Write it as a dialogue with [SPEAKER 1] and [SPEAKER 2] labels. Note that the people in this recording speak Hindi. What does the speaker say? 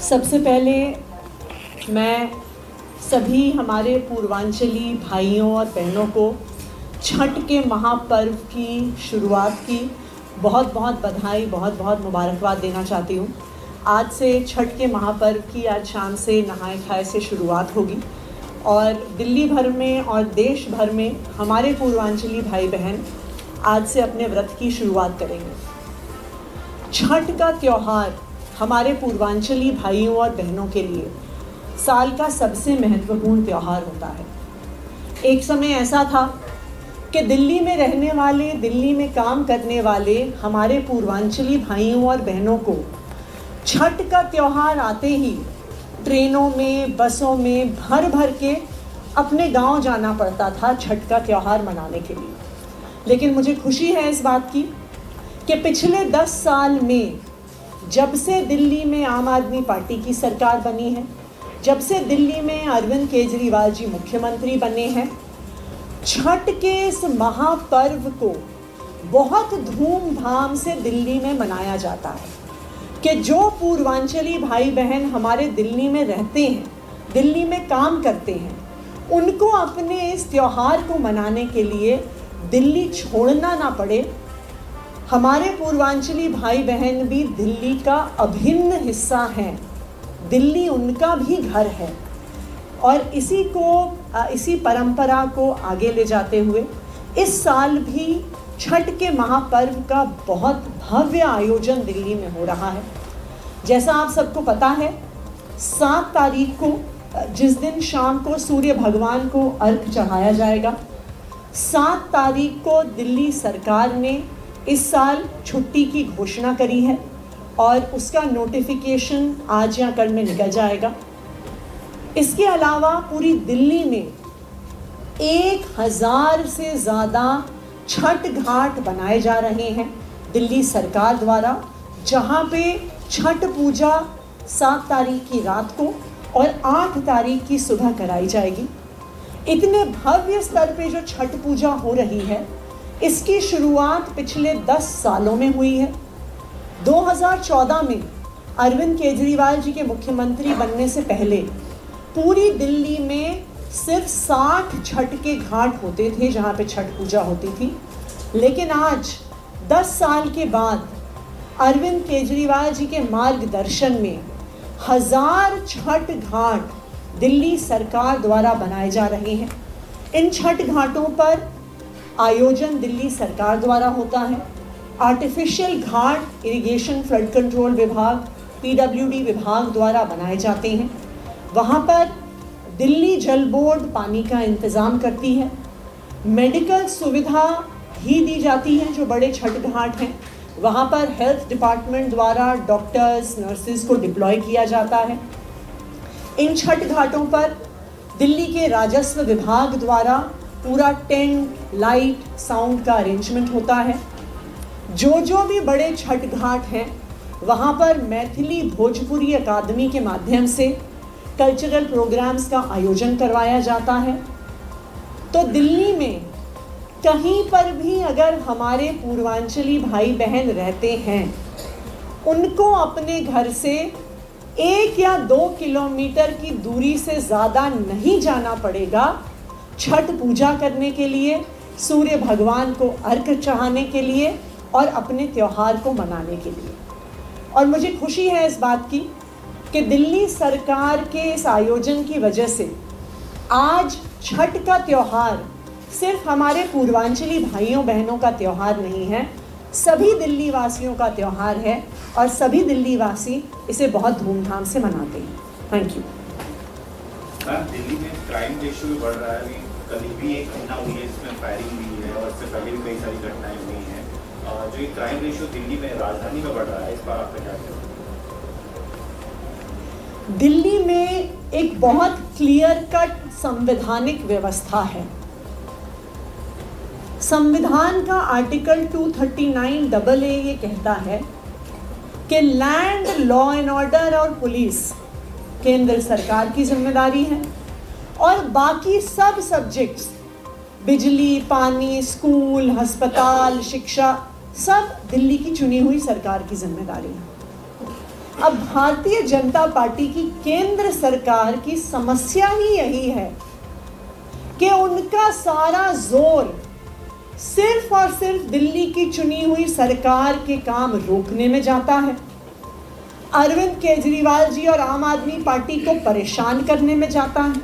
[SPEAKER 1] सबसे पहले मैं सभी हमारे पूर्वांचली भाइयों और बहनों को छठ के महापर्व की शुरुआत की बहुत बहुत बधाई, बहुत बहुत मुबारकबाद देना चाहती हूँ। आज से छठ के महापर्व की आज शाम से नहाए खाए से शुरुआत होगी और दिल्ली भर में और देश भर में हमारे पूर्वांचली भाई बहन आज से अपने व्रत की शुरुआत करेंगे। छठ का त्यौहार हमारे पूर्वांचली भाइयों और बहनों के लिए साल का सबसे महत्वपूर्ण त्यौहार होता है। एक समय ऐसा था कि दिल्ली में रहने वाले, दिल्ली में काम करने वाले हमारे पूर्वांचली भाइयों और बहनों को छठ का त्यौहार आते ही ट्रेनों में, बसों में भर भर के अपने गांव जाना पड़ता था छठ का त्यौहार मनाने के लिए। लेकिन मुझे खुशी है इस बात की कि पिछले 10 साल में जब से दिल्ली में आम आदमी पार्टी की सरकार बनी है, जब से दिल्ली में अरविंद केजरीवाल जी मुख्यमंत्री बने हैं, छठ के इस महापर्व को बहुत धूमधाम से दिल्ली में मनाया जाता है कि जो पूर्वांचली भाई बहन हमारे दिल्ली में रहते हैं, दिल्ली में काम करते हैं, उनको अपने इस त्यौहार को मनाने के लिए दिल्ली छोड़ना ना पड़े। हमारे पूर्वांचली भाई बहन भी दिल्ली का अभिन्न हिस्सा हैं, दिल्ली उनका भी घर है और इसी परंपरा को आगे ले जाते हुए इस साल भी छठ के महापर्व का बहुत भव्य आयोजन दिल्ली में हो रहा है। जैसा आप सबको पता है, 7 तारीख को जिस दिन शाम को सूर्य भगवान को अर्घ चढ़ाया जाएगा, 7 तारीख को दिल्ली सरकार ने इस साल छुट्टी की घोषणा करी है और उसका नोटिफिकेशन आज या कल में निकल जाएगा। इसके अलावा पूरी दिल्ली में 1000 से ज़्यादा छठ घाट बनाए जा रहे हैं दिल्ली सरकार द्वारा, जहां पे छठ पूजा 7 तारीख की रात को और 8 तारीख की सुबह कराई जाएगी। इतने भव्य स्तर पे जो छठ पूजा हो रही है, इसकी शुरुआत पिछले 10 सालों में हुई है। 2014 में अरविंद केजरीवाल जी के मुख्यमंत्री बनने से पहले पूरी दिल्ली में सिर्फ 60 छठ के घाट होते थे जहाँ पे छठ पूजा होती थी। लेकिन आज 10 साल के बाद अरविंद केजरीवाल जी के मार्गदर्शन में 1000 छठ घाट दिल्ली सरकार द्वारा बनाए जा रहे हैं। इन छठ घाटों पर आयोजन दिल्ली सरकार द्वारा होता है। आर्टिफिशियल घाट इरिगेशन फ्लड कंट्रोल विभाग, पीडब्ल्यूडी विभाग द्वारा बनाए जाते हैं। वहाँ पर दिल्ली जल बोर्ड पानी का इंतज़ाम करती है। मेडिकल सुविधा भी दी जाती है। जो बड़े छठ घाट हैं वहाँ पर हेल्थ डिपार्टमेंट द्वारा डॉक्टर्स, नर्सेज को डिप्लॉय किया जाता है। इन छठ घाटों पर दिल्ली के राजस्व विभाग द्वारा पूरा टेंट, लाइट, साउंड का अरेंजमेंट होता है। जो भी बड़े छठ घाट हैं वहाँ पर मैथिली भोजपुरी अकादमी के माध्यम से कल्चरल प्रोग्राम्स का आयोजन करवाया जाता है। तो दिल्ली में कहीं पर भी अगर हमारे पूर्वांचली भाई बहन रहते हैं, उनको अपने घर से 1 या 2 किलोमीटर की दूरी से ज़्यादा नहीं जाना पड़ेगा छठ पूजा करने के लिए, सूर्य भगवान को अर्घ चढ़ाने के लिए और अपने त्यौहार को मनाने के लिए। और मुझे खुशी है इस बात की कि दिल्ली सरकार के इस आयोजन की वजह से आज छठ का त्यौहार सिर्फ हमारे पूर्वांचली भाइयों बहनों का त्यौहार नहीं है, सभी दिल्ली वासियों का त्यौहार है और सभी दिल्ली वासी इसे बहुत धूमधाम से मनाते हैं। Thank you.
[SPEAKER 2] दिल्ली में क्राइम रेशियो बढ़ रहा है। कल भी एक घटना हुई है जिसमें फायरिंग हुई है और इससे पहले भी कई सारी घटनाएं हुई हैं। जो ये क्राइम रेशियो दिल्ली में, राजधानी में बढ़ रहा है, इस पर आप क्या कहते हैं?
[SPEAKER 1] दिल्ली में एक बहुत क्लियर कट संवैधानिक व्यवस्था है। संविधान का आर्टिकल 239 AA ये कहता है कि लैंड, लॉ एंड ऑर्डर और पुलिस केंद्र सरकार की जिम्मेदारी है और बाकी सब सब्जेक्ट्स, बिजली, पानी, स्कूल, अस्पताल, शिक्षा, सब दिल्ली की चुनी हुई सरकार की जिम्मेदारी है। अब भारतीय जनता पार्टी की केंद्र सरकार की समस्या ही यही है कि उनका सारा जोर सिर्फ और सिर्फ दिल्ली की चुनी हुई सरकार के काम रोकने में जाता है, अरविंद केजरीवाल जी और आम आदमी पार्टी को परेशान करने में जाता है।